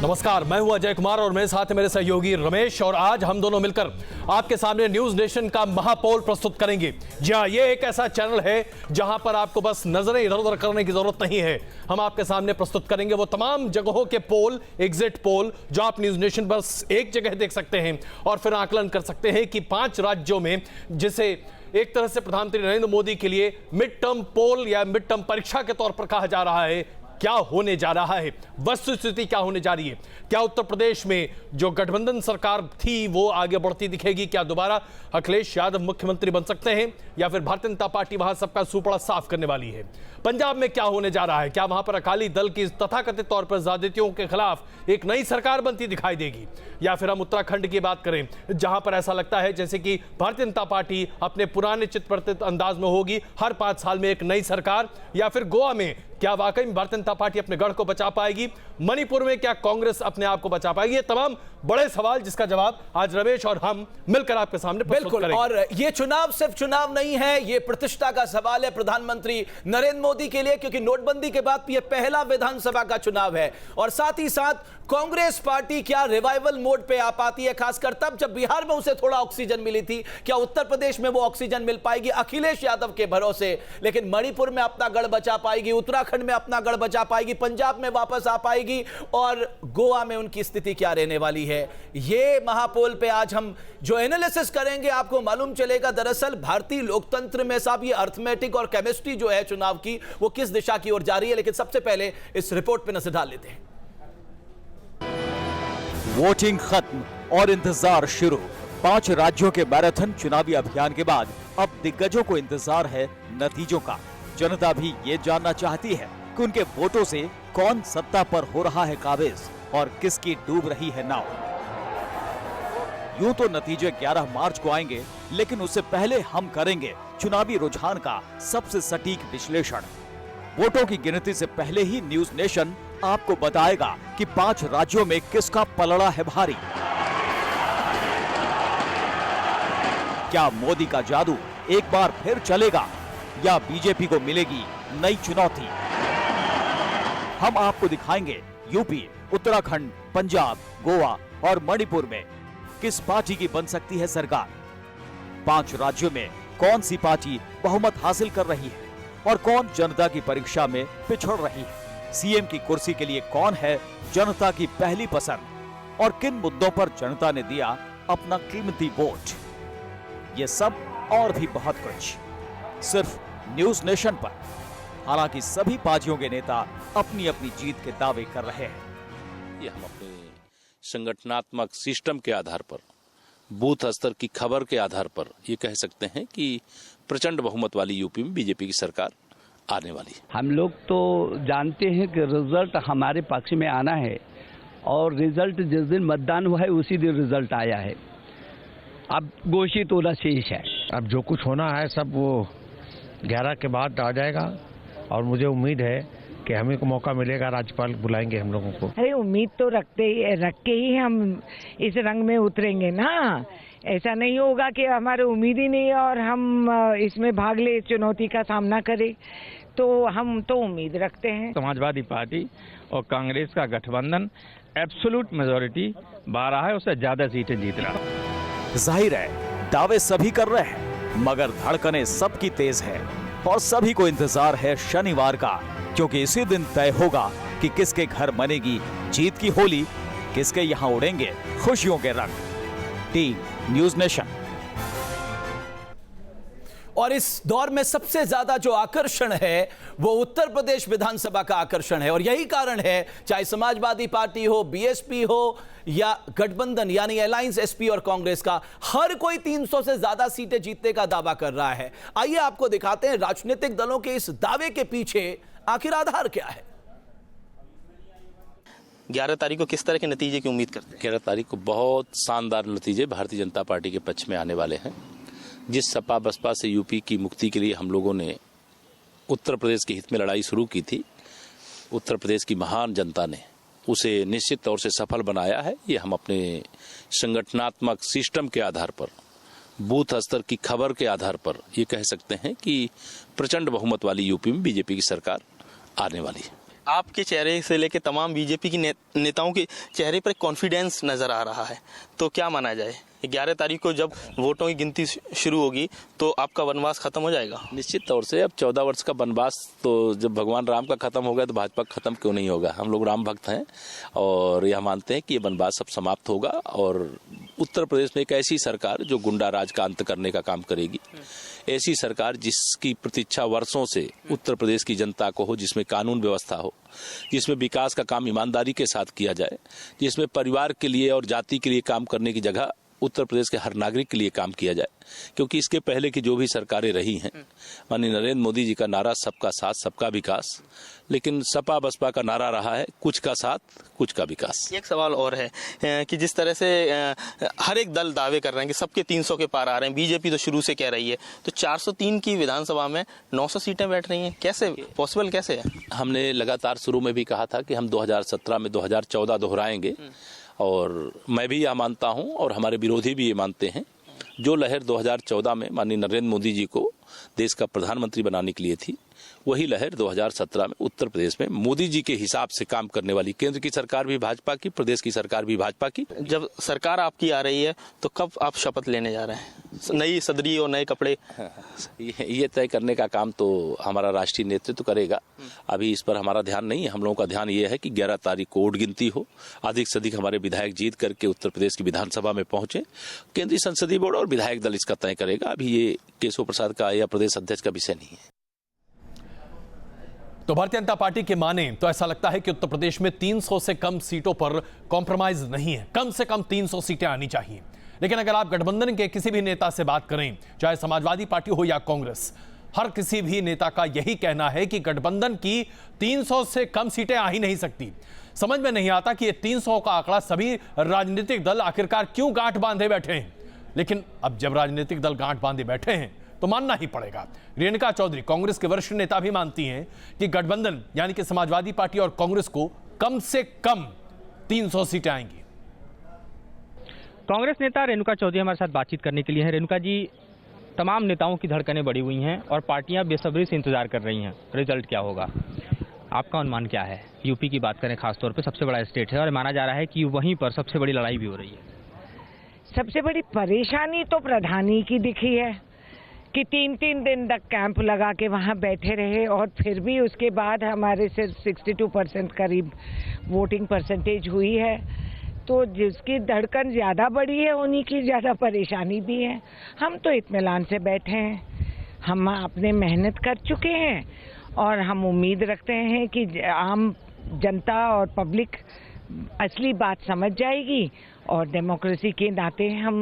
नमस्कार, मैं हूं अजय कुमार और मेरे साथ है मेरे सहयोगी रमेश। और आज हम दोनों मिलकर आपके सामने न्यूज नेशन का महापोल प्रस्तुत करेंगे। जी हां, ये एक ऐसा चैनल है जहां पर आपको बस नजरें इधर उधर करने की जरूरत नहीं है। हम आपके सामने प्रस्तुत करेंगे वो तमाम जगहों के पोल, एग्जिट पोल, जो आप न्यूज नेशन बस एक जगह देख सकते हैं और फिर आकलन कर सकते हैं कि 5 राज्यों में, जिसे एक तरह से प्रधानमंत्री नरेंद्र मोदी के लिए मिड टर्म पोल या मिड टर्म परीक्षा के तौर पर कहा जा रहा है, क्या होने जा रहा है, वस्तुस्थिति क्या होने जा रही है। क्या उत्तर प्रदेश में जो गठबंधन सरकार थी वो आगे बढ़ती दिखेगी? क्या दोबारा अखिलेश यादव मुख्यमंत्री बन सकते हैं या फिर भारतीय जनता पार्टी वहां सबका सुपड़ा साफ करने वाली है? पंजाब में क्या होने जा रहा है? क्या वहां पर अकाली दल की तथाकथित तौर पर ज्यादतियों के खिलाफ एक नई सरकार बनती दिखाई देगी? या फिर हम उत्तराखंड की बात करें, जहां पर ऐसा लगता है जैसे कि भारतीय जनता पार्टी अपने पुराने चित परिचित अंदाज में होगी, हर 5 साल में एक नई सरकार। या फिर गोवा में क्या वाकई में भारतीय जनता पार्टी अपने गढ़ को बचा पाएगी? मणिपुर में क्या कांग्रेस अपने आप को बचा पाएगी? ये तमाम बड़े सवाल जिसका जवाब आज रमेश और हम मिलकर आपके सामने प्रस्तुत करेंगे। और ये चुनाव सिर्फ चुनाव नहीं है, ये प्रतिष्ठा का सवाल है प्रधानमंत्री नरेंद्र मोदी के लिए, क्योंकि नोटबंदी के बाद ये पहला विधानसभा का चुनाव है। और साथ ही साथ कांग्रेस पार्टी क्या रिवाइवल मोड पे आ पाती है, खासकर तब जब बिहार में उसे थोड़ा ऑक्सीजन मिली थी। क्या उत्तर प्रदेश में वो ऑक्सीजन मिल पाएगी अखिलेश यादव के भरोसे? लेकिन मणिपुर में अपना गढ़ बचा पाएगी, उत्तराखंड में अपना गढ़ बचा पाएगी, पंजाब में वापस आ पाएगी, और गोवा में उनकी स्थिति क्या रहने वाली है? ये महापोल पे आज हम जो एनालिसिस करेंगे, आपको मालूम चलेगा दरअसल भारतीय लोकतंत्र में साहब ये अर्थमेटिक और केमिस्ट्री जो है चुनाव की, वो किस दिशा की ओर जा रही है। लेकिन सबसे पहले इस रिपोर्ट पे नजर डाल लेते हैं। वोटिंग खत्म और इंतजार शुरू। 5 राज्यों के मैराथन चुनावी अभियान के बाद अब दिग्गजों को इंतजार है नतीजों का। जनता भी ये जानना चाहती है कि उनके वोटों से कौन सत्ता पर हो रहा है काबिज और किसकी डूब रही है नाव। यूं तो नतीजे 11 मार्च को आएंगे, लेकिन उससे पहले हम करेंगे चुनावी रुझान का सबसे सटीक विश्लेषण। वोटों की गिनती से पहले ही न्यूज नेशन आपको बताएगा कि 5 राज्यों में किसका पलड़ा है भारी। क्या मोदी का जादू एक बार फिर चलेगा या बीजेपी को मिलेगी नई चुनौती? हम आपको दिखाएंगे यूपी, उत्तराखंड, पंजाब, गोवा और मणिपुर में किस पार्टी की बन सकती है सरकार। 5 राज्यों में कौन सी पार्टी बहुमत हासिल कर रही है और कौन जनता की परीक्षा में पिछड़ रही है। सीएम की कुर्सी के लिए कौन है जनता की पहली पसंद और किन मुद्दों पर जनता ने दिया अपना कीमती वोट। ये सब और भी बहुत कुछ सिर्फ न्यूज नेशन पर। हालांकि सभी पार्टियों के नेता अपनी अपनी जीत के दावे कर रहे हैं। ये हम अपने संगठनात्मक सिस्टम के आधार पर, बूथ स्तर की खबर के आधार पर ये कह सकते हैं कि प्रचंड बहुमत वाली यूपी में बीजेपी की सरकार आने वाली है। हम लोग तो जानते हैं कि रिजल्ट हमारे पक्ष में आना है, और रिजल्ट जिस दिन मतदान हुआ है उसी दिन रिजल्ट आया है। अब घोषित होना शेष है। अब जो कुछ होना है सब वो 11 के बाद आ जाएगा, और मुझे उम्मीद है कि हमें को मौका मिलेगा, राज्यपाल बुलाएंगे हम लोगों को। अरे उम्मीद तो रख के ही हम इस रंग में उतरेंगे ना। ऐसा नहीं होगा कि हमारे उम्मीद ही नहीं है और हम इसमें भाग ले, चुनौती का सामना करें। तो हम तो उम्मीद रखते हैं। समाजवादी पार्टी और कांग्रेस का गठबंधन एब्सोल्यूट मेजॉरिटी 12 है, उससे ज्यादा सीटें जीत रहा है। जाहिर है दावे सभी कर रहे हैं, मगर धड़कनें सबकी तेज है और सभी को इंतजार है शनिवार का, क्योंकि इसी दिन तय होगा कि किसके घर मनेगी जीत की होली, किसके यहाँ उड़ेंगे खुशियों के रंग। Team news nation. और इस दौर में सबसे ज्यादा जो आकर्षण है वो उत्तर प्रदेश विधानसभा का आकर्षण है। और यही कारण है, चाहे समाजवादी पार्टी हो, बीएसपी हो या गठबंधन यानी अलायंस एसपी और कांग्रेस का, हर कोई 300 से ज्यादा सीटें जीतने का दावा कर रहा है। आइए आपको दिखाते हैं राजनीतिक दलों के इस दावे के पीछे आखिर आधार क्या है। 11 तारीख को किस तरह के नतीजे की उम्मीद करते हैं? 11 तारीख को बहुत शानदार नतीजे भारतीय जनता पार्टी के पक्ष में आने वाले हैं। जिस सपा बसपा से यूपी की मुक्ति के लिए हम लोगों ने उत्तर प्रदेश के हित में लड़ाई शुरू की थी, उत्तर प्रदेश की महान जनता ने उसे निश्चित तौर से सफल बनाया है। ये हम अपने संगठनात्मक सिस्टम के आधार पर, बूथ स्तर की खबर के आधार पर ये कह सकते हैं कि प्रचंड बहुमत वाली यूपी में बीजेपी की सरकार आने वाली है। आपके चेहरे से लेकर तमाम बीजेपी की नेताओं के चेहरे पर कॉन्फिडेंस नजर आ रहा है, तो क्या माना जाए 11 तारीख को जब वोटों की गिनती शुरू होगी तो आपका वनवास खत्म हो जाएगा? निश्चित तौर से अब 14 वर्ष का वनवास तो जब भगवान राम का खत्म हो गया तो भाजपा का खत्म क्यों नहीं होगा। हम लोग राम भक्त हैं और यह मानते हैं कि ये वनवास अब समाप्त होगा और उत्तर प्रदेश में एक ऐसी सरकार जो गुंडा राज का अंत करने का काम करेगी, ऐसी सरकार जिसकी प्रतीक्षा वर्षों से उत्तर प्रदेश की जनता को हो, जिसमें कानून व्यवस्था हो, जिसमें विकास का काम ईमानदारी के साथ किया जाए, जिसमें परिवार के लिए और जाति के लिए काम करने की जगह उत्तर प्रदेश के हर नागरिक के लिए काम किया जाए। क्योंकि इसके पहले की जो भी सरकारें रही हैं, माननीय नरेंद्र मोदी जी का नारा सबका साथ सबका विकास, लेकिन सपा बसपा का नारा रहा है कुछ का साथ कुछ का विकास। एक सवाल और है कि जिस तरह से हर एक दल दावे कर रहे हैं कि सबके 300 के पार आ रहे हैं, बीजेपी तो शुरू से कह रही है, तो 403 की विधानसभा में 900 सीटें बैठ रही हैं, कैसे पॉसिबल कैसे है? हमने लगातार शुरू में भी कहा था कि हम 2017 में 2014 दोहराएंगे और मैं भी यह मानता हूं और हमारे विरोधी भी ये मानते हैं, जो लहर 2014 में माननीय नरेंद्र मोदी जी को देश का प्रधानमंत्री बनाने के लिए थी, वही लहर 2017 में उत्तर प्रदेश में मोदी जी के हिसाब से काम करने वाली केंद्र की सरकार भी भाजपा की, प्रदेश की सरकार भी भाजपा की। जब सरकार आपकी आ रही है तो कब आप शपथ लेने जा रहे हैं? नई सदरी और नए कपड़े ये तय करने का काम तो हमारा राष्ट्रीय नेतृत्व करेगा। अभी इस पर हमारा ध्यान नहीं है। हम लोगों का ध्यान ये है कि 11 तारीख को वोट गिनती हो, अधिक से अधिक हमारे विधायक जीत करके उत्तर प्रदेश की विधानसभा में पहुंचे, केंद्रीय संसदीय बोर्ड और विधायक दल इसका तय करेगा। अभी ये केशव प्रसाद का या प्रदेश अध्यक्ष का विषय नहीं है। तो भारतीय जनता पार्टी के माने तो ऐसा लगता है कि उत्तर प्रदेश में 300 से कम सीटों पर कॉम्प्रोमाइज नहीं है, कम से कम 300 सीटें आनी चाहिए। लेकिन अगर आप गठबंधन के किसी भी नेता से बात करें, चाहे समाजवादी पार्टी हो या कांग्रेस, हर किसी भी नेता का यही कहना है कि गठबंधन की 300 से कम सीटें आ ही नहीं सकती। समझ में नहीं आता कि ये 300 का आंकड़ा सभी राजनीतिक दल आखिरकार क्यों गांठ बांधे बैठे हैं। लेकिन अब जब राजनीतिक दल गांठ बांधे बैठे हैं तो मानना ही पड़ेगा। रेणुका चौधरी कांग्रेस के वरिष्ठ नेता भी मानती हैं कि गठबंधन यानी कि समाजवादी पार्टी और कांग्रेस को कम से कम 300 सीटें आएंगी। कांग्रेस नेता रेणुका चौधरी हमारे साथ बातचीत करने के लिए हैं। रेणुका जी, तमाम नेताओं की धड़कनें बढ़ी हुई हैं और पार्टियां बेसब्री से इंतजार कर रही हैं रिजल्ट क्या होगा। आपका अनुमान क्या है? यूपी की बात करें खासतौर पे, सबसे बड़ा स्टेट है और माना जा रहा है कि वहीं पर सबसे बड़ी लड़ाई भी हो रही है। सबसे बड़ी परेशानी तो प्रधानी की दिखी है कि 3-3 दिन तक कैंप लगा के वहाँ बैठे रहे और फिर भी उसके बाद हमारे सिर्फ 62% करीब वोटिंग परसेंटेज हुई है। तो जिसकी धड़कन ज़्यादा बड़ी है उन्हीं की ज़्यादा परेशानी भी है। हम तो इत्मीनान से बैठे हैं, हम अपने मेहनत कर चुके हैं और हम उम्मीद रखते हैं कि आम जनता और पब्लिक असली बात समझ जाएगी और डेमोक्रेसी के नाते हम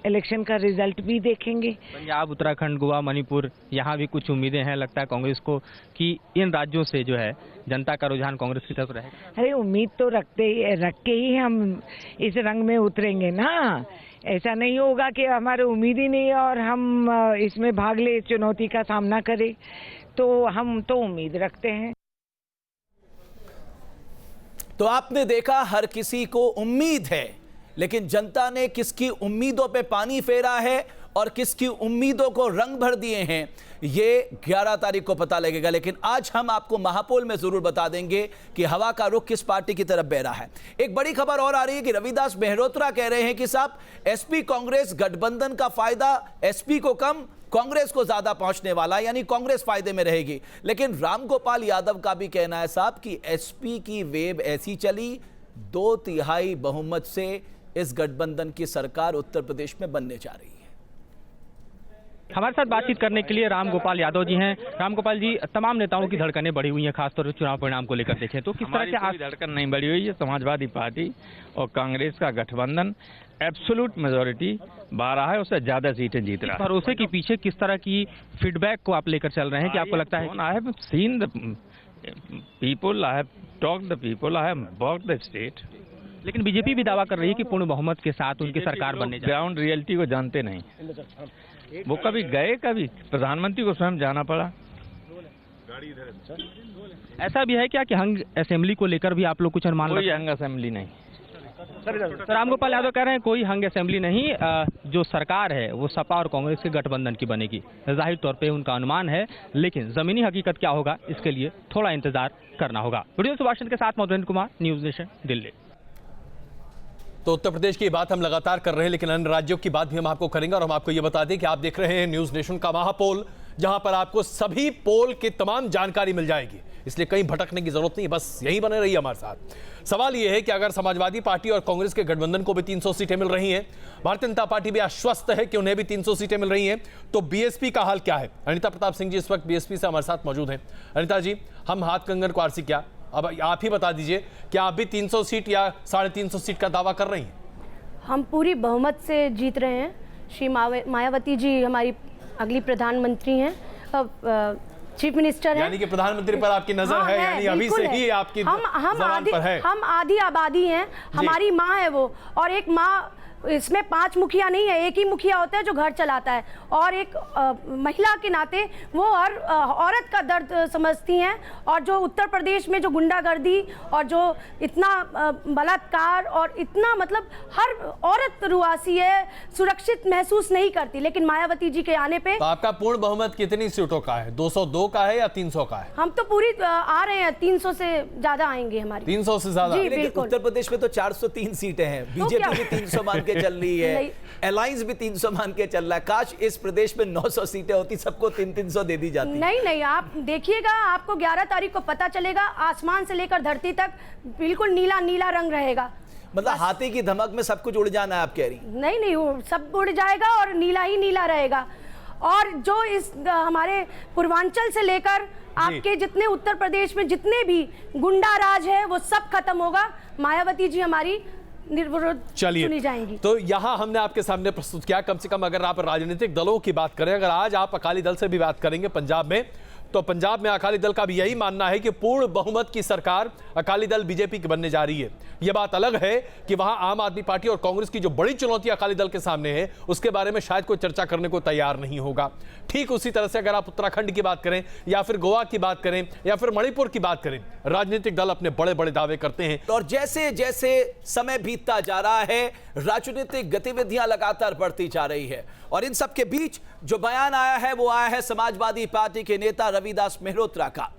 इलेक्शन का रिजल्ट भी देखेंगे। पंजाब, उत्तराखंड, गोवा, मणिपुर, यहाँ भी कुछ उम्मीदें हैं लगता है कांग्रेस को कि इन राज्यों से जो है जनता का रुझान कांग्रेस की तरफ रहेगा। अरे उम्मीद तो रख के ही हम इस रंग में उतरेंगे ना। ऐसा नहीं होगा कि हमारे उम्मीद ही नहीं है और हम इसमें भाग ले, चुनौती का सामना करें। तो हम तो उम्मीद रखते हैं। तो आपने देखा, हर किसी को उम्मीद है, लेकिन जनता ने किसकी उम्मीदों पे पानी फेरा है और किसकी उम्मीदों को रंग भर दिए हैं, ये 11 तारीख को पता लगेगा। लेकिन आज हम आपको महापोल में जरूर बता देंगे कि हवा का रुख किस पार्टी की तरफ बह रहा है। एक बड़ी खबर और आ रही है कि रविदास मेहरोत्रा कह रहे हैं कि साहब एसपी कांग्रेस गठबंधन का फायदा एसपी को कम, कांग्रेस को ज्यादा पहुंचने वाला, यानी कांग्रेस फायदे में रहेगी। लेकिन रामगोपाल यादव का भी कहना है साहब कि एसपी की वेव ऐसी चली, 2/3 बहुमत से इस गठबंधन की सरकार उत्तर प्रदेश में बनने जा रही है। हमारे साथ बातचीत करने के लिए रामगोपाल यादव जी हैं। रामगोपाल जी, तमाम नेताओं की धड़कनें बढ़ी हुई हैं, खासतौर से चुनाव परिणाम को लेकर देखें तो किस तरह से आज धड़कन नहीं बढ़ी हुई है। समाजवादी पार्टी और कांग्रेस का गठबंधन एब्सोल्यूट मेजोरिटी 12 है, उससे ज्यादा सीटें जीत रहा है। भरोसे के पीछे किस तरह की फीडबैक को आप लेकर चल रहे हैं कि आपको लगता है? I have seen the people, I have talked the people, I have worked the state. लेकिन बीजेपी भी दावा कर रही है कि पूर्ण बहुमत के साथ उनकी सरकार बनने जा रही है। ग्राउंड रियलिटी को जानते नहीं, वो कभी गए, कभी प्रधानमंत्री को स्वयं जाना पड़ा। ऐसा भी है क्या कि हंग असेंबली को लेकर भी आप लोग कुछ अनुमान? कोई हंग असेंबली नहीं, सर रामगोपाल यादव कह रहे हैं कोई हंग असेंबली नहीं, जो सरकार है वो सपा और कांग्रेस के गठबंधन की बनेगी। जाहिर तौर पे उनका अनुमान है, लेकिन जमीनी हकीकत क्या होगा इसके लिए थोड़ा इंतजार करना होगा। वीडियो सुभाष के साथ मधुरेंद्र कुमार, न्यूज नेशन, दिल्ली। तो उत्तर प्रदेश की बात हम लगातार कर रहे हैं, लेकिन अन्य राज्यों की बात भी हम आपको करेंगे। और हम आपको ये बता दें कि आप देख रहे हैं न्यूज नेशन का महापोल, जहां पर आपको सभी पोल की तमाम जानकारी मिल जाएगी, इसलिए कहीं भटकने की जरूरत नहीं, बस यहीं बने रहिए हमारे साथ। सवाल यह है कि अगर समाजवादी पार्टी और कांग्रेस के गठबंधन को भी 300 सीटें मिल रही हैं, भारतीय जनता पार्टी भी आश्वस्त है कि उन्हें भी 300 सीटें मिल रही हैं, तो बीएसपी का हाल क्या है? अनिता प्रताप सिंह जी इस वक्त बीएसपी से हमारे साथ मौजूद हैं। अनिता जी, हम हाथ कंगन को आरसी क्या, अब आप ही बता दीजिए, क्या आप भी 300 सीट या 350 सीट का दावा कर रही हैं? हम पूरी बहुमत से जीत रहे हैं। श्री मायावती जी हमारी अगली प्रधानमंत्री हैं, चीफ मिनिस्टर हैं। यानी कि प्रधानमंत्री पर आपकी नजर है, यानी अभी से ही आपकी ज़बान पर है। हम आधी आबादी हैं, हमारी माँ है वो, और एक माँ, इसमें 5 मुखिया नहीं है, एक ही मुखिया होता है जो घर चलाता है, और एक महिला के नाते वो हर औरत का दर्द समझती हैं। और जो उत्तर प्रदेश में जो गुंडागर्दी और जो इतना बलात्कार और इतना, मतलब हर औरत रुआसी है, सुरक्षित महसूस नहीं करती, लेकिन मायावती जी के आने पे। तो आपका पूर्ण बहुमत कितनी सीटों का है? 202 का है या 300 का है? हम तो पूरी आ रहे हैं, 300 से ज्यादा आएंगे हमारी। 300 से ज्यादा? जी बिल्कुल। उत्तर प्रदेश में तो 403 सीटें हैं, बीजेपी भी 300 मान के चल रही है, अलायंस भी 300 मान के चल रहा है। काश इस प्रदेश में 900 सीटें होती, सबको 300 दे दी जाती। नहीं, आप देखिएगा, आपको 11 तारीख को पता चलेगा, आसमान से लेकर धरती तक बिल्कुल नीला नीला रंग रहेगा। मतलब हाथी की धमक में सब कुछ उड़ जाना है, आप कह रही? नहीं, वो सब उड़ जाएगा और नीला ही नीला रहेगा। और जो इस हमारे पूर्वांचल से लेकर आपके जितने उत्तर प्रदेश में जितने भी गुंडा राज है, वो सब खत्म होगा। मायावती जी हमारी निर्विरोध चुनी जाएंगी। तो यहां हमने आपके सामने प्रस्तुत किया, कम से कम अगर आप राजनीतिक दलों की बात करें, अगर आज आप अकाली दल से भी बात करेंगे पंजाब में, तो पंजाब में अकाली दल का भी यही मानना है कि पूर्ण बहुमत की सरकार अकाली दल बीजेपी की बनने जा रही है। यह बात अलग है कि वहां आम आदमी पार्टी और कांग्रेस की जो बड़ी चुनौती अकाली दल के सामने है, उसके बारे में शायद कोई चर्चा करने को तैयार नहीं होगा। ठीक उसी तरह से अगर आप उत्तराखंड की बात करें, या फिर गोवा की बात करें, या फिर मणिपुर की बात करें, राजनीतिक दल अपने बड़े बड़े दावे करते हैं। और जैसे जैसे समय बीतता जा रहा है, राजनीतिक गतिविधियां लगातार बढ़ती जा रही है, और इन सब के बीच जो बयान आया है, वो आया है समाजवादी पार्टी के नेता रविदास मेहरोत्रा का।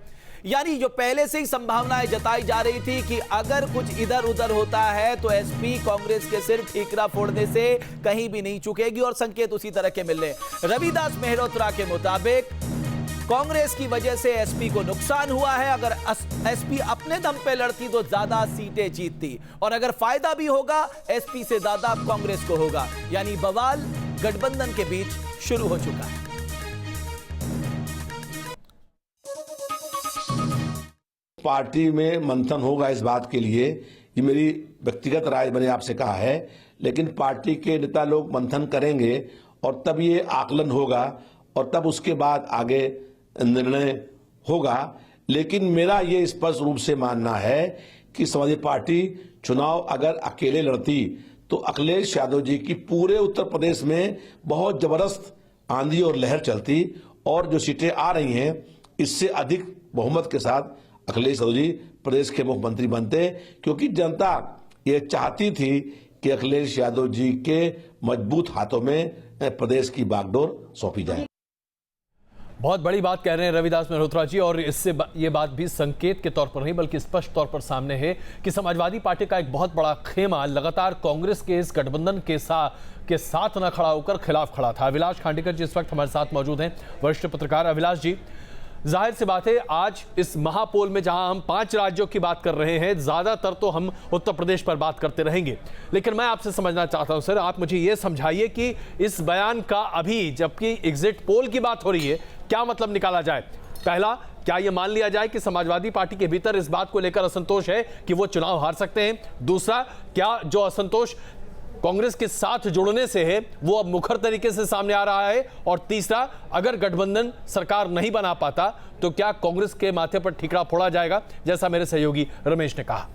यानी जो पहले से ही संभावनाएं जताई जा रही थी कि अगर कुछ इधर उधर होता है तो एसपी कांग्रेस के सिर ठीकरा फोड़ने से कहीं भी नहीं चुकेगी, और संकेत उसी तरह के मिल रहे। रविदास मेहरोत्रा के मुताबिक कांग्रेस की वजह से एसपी को नुकसान हुआ है। अगर एसपी अपने दम पे लड़ती तो ज्यादा सीटें जीतती, और अगर फायदा भी होगा एसपी से ज्यादा कांग्रेस को होगा। यानी बवाल गठबंधन के बीच शुरू हो चुका है। पार्टी में मंथन होगा इस बात के लिए, ये मेरी व्यक्तिगत राय मैंने आपसे कहा है, लेकिन पार्टी के नेता लोग मंथन करेंगे और तब ये आकलन होगा, और तब उसके बाद आगे निर्णय होगा। लेकिन मेरा ये स्पष्ट रूप से मानना है कि समाजवादी पार्टी चुनाव अगर अकेले लड़ती तो अखिलेश यादव जी की पूरे उत्तर प्रदेश में बहुत जबरदस्त आंधी और लहर चलती, और जो सीटें आ रही हैं इससे अधिक बहुमत के साथ अखिलेश यादव जी प्रदेश के मुख्यमंत्री बनते, क्योंकि जनता ये चाहती थी कि अखिलेश यादव जी के मजबूत हाथों में प्रदेश की बागडोर सौंपी जाए। बहुत बड़ी बात कह रहे हैं रविदास मेहरोत्रा जी, और इससे ये बात भी संकेत के तौर पर नहीं बल्कि स्पष्ट तौर पर सामने है कि समाजवादी पार्टी का एक बहुत बड़ा खेमा लगातार कांग्रेस के इस गठबंधन के साथ न खड़ा होकर खिलाफ खड़ा था। अभिलाष खांडेकर जी इस वक्त हमारे साथ मौजूद हैं, वरिष्ठ पत्रकार। अभिलाष जी, जाहिर सी बात है आज इस महापोल में जहां हम 5 राज्यों की बात कर रहे हैं, ज्यादातर तो हम उत्तर प्रदेश पर बात करते रहेंगे, लेकिन मैं आपसे समझना चाहता हूं सर, आप मुझे यह समझाइए कि इस बयान का अभी जबकि एग्जिट पोल की बात हो रही है, क्या मतलब निकाला जाए? पहला, क्या यह मान लिया जाए कि समाजवादी पार्टी के भीतर इस बात को लेकर असंतोष है कि वो चुनाव हार सकते हैं? दूसरा, क्या जो असंतोष कांग्रेस के साथ जुड़ने से है वो अब मुखर तरीके से सामने आ रहा है? और तीसरा, अगर गठबंधन सरकार नहीं बना पाता तो क्या कांग्रेस के माथे पर ठीकरा फोड़ा जाएगा, जैसा मेरे सहयोगी रमेश ने कहा?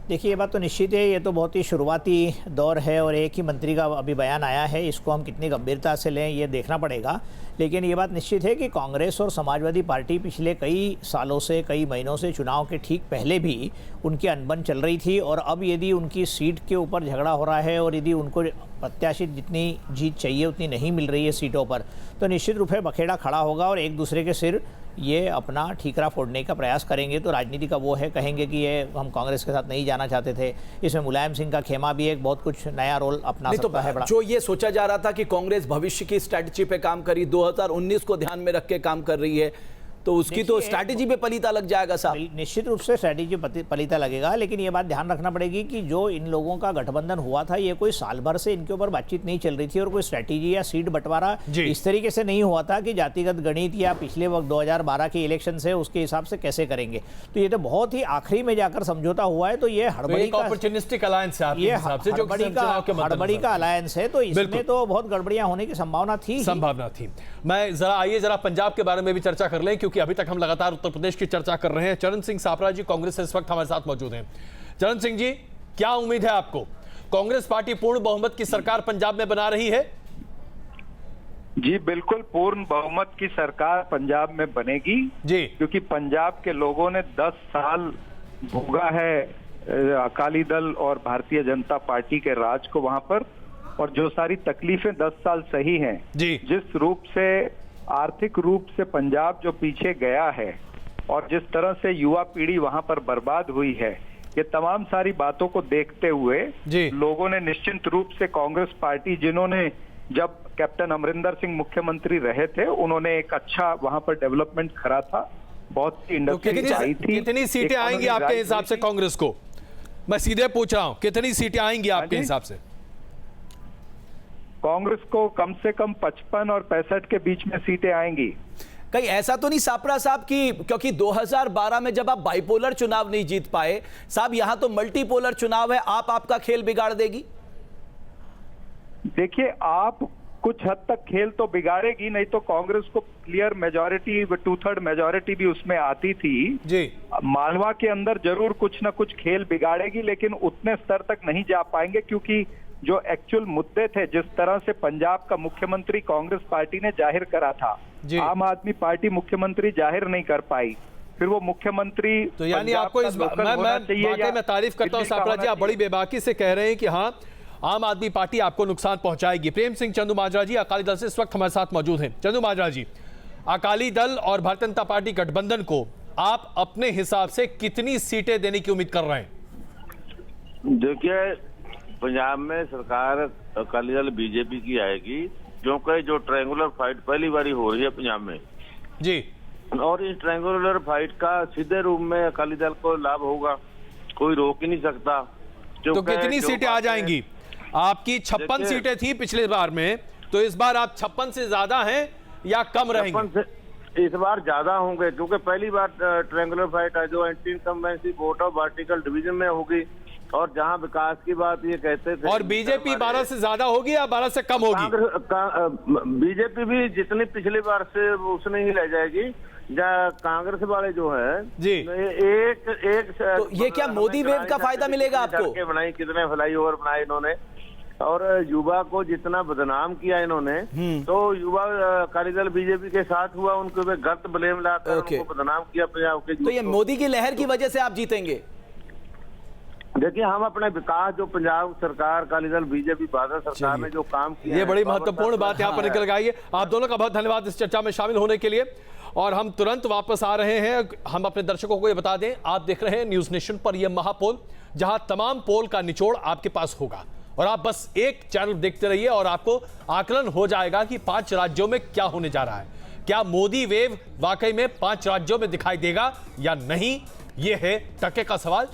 देखिए, ये बात तो निश्चित है, ये तो बहुत ही शुरुआती दौर है और एक ही मंत्री का अभी बयान आया है, इसको हम कितनी गंभीरता से लें ये देखना पड़ेगा। लेकिन ये बात निश्चित है कि कांग्रेस और समाजवादी पार्टी पिछले कई सालों से, कई महीनों से, चुनाव के ठीक पहले भी उनकी अनबन चल रही थी और अब यदि उनकी सीट के ऊपर झगड़ा हो रहा है और यदि उनको प्रत्याशित जितनी जीत चाहिए उतनी नहीं मिल रही है सीटों पर, तो निश्चित रूप से बखेड़ा खड़ा होगा और एक दूसरे के सिर ये अपना ठीकरा फोड़ने का प्रयास करेंगे। तो राजनीति का वो है, कहेंगे कि ये हम कांग्रेस के साथ नहीं जाना चाहते थे। इसमें मुलायम सिंह का खेमा भी एक बहुत कुछ नया रोल अपना सकता है। बड़ा जो ये सोचा जा रहा था कि कांग्रेस भविष्य की स्ट्रैटेजी पे काम करी, 2019 को ध्यान में रख के काम कर रही है, तो उसकी तो स्ट्रैटेजी पे पलीता लग जाएगा साहब। निश्चित रूप से स्ट्रैटेजी पलीता लगेगा, लेकिन ये बात ध्यान रखना पड़ेगी कि जो इन लोगों का गठबंधन हुआ था, ये कोई साल भर से इनके ऊपर बातचीत नहीं चल रही थी और कोई स्ट्रैटेजी या सीट बंटवारा इस तरीके से नहीं हुआ था कि जातिगत गणित या पिछले वक्त 2012 के इलेक्शन से उसके हिसाब से कैसे करेंगे। तो ये तो बहुत ही आखिरी में जाकर समझौता हुआ है। तो ये हड़बड़ी का अपॉर्चुनिस्टिक अलायंस है, ये हड़बड़ी का अलायंस है, तो इसमें तो बहुत गड़बड़ियां होने की संभावना थी। मैं जरा पंजाब के बारे में भी चर्चा कर लें, क्योंकि अभी तक हम लगातार उत्तर प्रदेश की चर्चा कर रहे हैं। चरण सिंह सापरा जी कांग्रेस से इस वक्त हमारे साथ मौजूद हैं। चरण सिंह जी, क्या उम्मीद है आपको? कांग्रेस पार्टी पूर्ण बहुमत की सरकार पंजाब में बना रही है? जी बिल्कुल, पूर्ण बहुमत की सरकार पंजाब में बनेगी जी, क्योंकि पंजाब के लोगों ने 10 साल भोगा है अकाली दल और भारतीय जनता पार्टी के राज को वहां पर, और जो सारी तकलीफें 10 साल सही हैं जी, जिस रूप से आर्थिक रूप से पंजाब जो पीछे गया है और जिस तरह से युवा पीढ़ी वहां पर बर्बाद हुई है, ये तमाम सारी बातों को देखते हुए लोगों ने निश्चित रूप से कांग्रेस पार्टी, जिन्होंने जब कैप्टन अमरिंदर सिंह मुख्यमंत्री रहे थे, उन्होंने एक अच्छा वहां पर डेवलपमेंट करा था, बहुत सी इंडस्ट्री आई थी। कितनी सीटें आएंगी आपके हिसाब से कांग्रेस को? मैं सीधे पूछ रहा हूं, कितनी सीटें आएंगी आपके हिसाब से? कांग्रेस को कम से कम 55 और 65 के बीच में सीटें आएंगी। कहीं ऐसा तो नहीं सापरा साहब की, क्योंकि 2012 में जब आप बाइपोलर चुनाव नहीं जीत पाए साहब, यहां तो मल्टीपोलर चुनाव है, आपका खेल बिगाड़ देगी? देखिए, आप कुछ हद तक खेल तो बिगाड़ेगी, नहीं तो कांग्रेस को क्लियर मेजॉरिटी, 2/3 मेजॉरिटी भी उसमें आती थी जी। मालवा के अंदर जरूर कुछ ना कुछ खेल बिगाड़ेगी, लेकिन उतने स्तर तक नहीं जा पाएंगे, क्योंकि जो एक्चुअल मुद्दे थे, जिस तरह से पंजाब का मुख्यमंत्री कांग्रेस पार्टी ने जाहिर करा था, आम आदमी पार्टी मुख्यमंत्री जाहिर नहीं कर पाई। फिर वो मुख्यमंत्री, तो यानी आपको इस मैं तारीफ करता हूं सापरा जी, आप बड़ी बेबाकी से कह रहे हैं कि हाँ, आम आदमी पार्टी आपको नुकसान पहुंचाएगी। प्रेम सिंह चंदूमाजरा जी अकाली दल से इस वक्त हमारे साथ मौजूद हैं। चंदूमाजरा जी, अकाली दल और भारतीय जनता पार्टी गठबंधन को आप अपने हिसाब से कितनी सीटें देने की उम्मीद कर रहे हैं? देखिए, पंजाब में सरकार अकाली दल बीजेपी की आएगी, क्योंकि जो ट्रायंगुलर फाइट पहली बारी हो रही है पंजाब में जी, और इस ट्रायंगुलर फाइट का सीधे रूप में अकाली दल को लाभ होगा, कोई रोक ही नहीं सकता। तो कितनी सीटें आ जाएंगी? आपकी 56 सीटें थी पिछले बार में, तो इस बार आप 56 से ज्यादा हैं या कम रहेंगे? इस बार ज्यादा होंगे, क्योंकि पहली बार ट्रायंगुलर फाइट है जो anti incumbency vote of vertical division में होगी, और जहां विकास की बात ये कहते थे। और बीजेपी 12 से ज्यादा होगी या 12 से कम होगी? बीजेपी भी जितनी पिछली बार से उसने ही रह जाएगी। कांग्रेस वाले जो है जी, एक तो ये क्या मोदी वेव का फायदा मिलेगा आपको? बनाई, कितने फ्लाईओवर बनाए इन्होंने, और युवा को जितना बदनाम किया इन्होंने, तो युवा अकाली दल बीजेपी के साथ हुआ, उनको गलत ब्लेम लाकर उनको बदनाम किया पंजाब के। तो ये मोदी की लहर की वजह से आप जीतेंगे? देखिए, हम अपने विकास, जो पंजाब सरकार, अकाली दल बीजेपी बादल सरकार ने जो काम किया, ये बड़ी महत्वपूर्ण बात यहाँ पर निकल आई है। आप दोनों का बहुत धन्यवाद इस चर्चा में शामिल होने के लिए, और हम तुरंत वापस आ रहे हैं। हम अपने दर्शकों को ये बता दें, आप देख रहे हैं न्यूज नेशन पर यह महापोल, जहां तमाम पोल का निचोड़ आपके पास होगा, और आप बस एक चैनल देखते रहिए और आपको आकलन हो जाएगा कि 5 राज्यों में क्या होने जा रहा है। क्या मोदी वेव वाकई में 5 राज्यों में दिखाई देगा या नहीं, यह है टके का सवाल।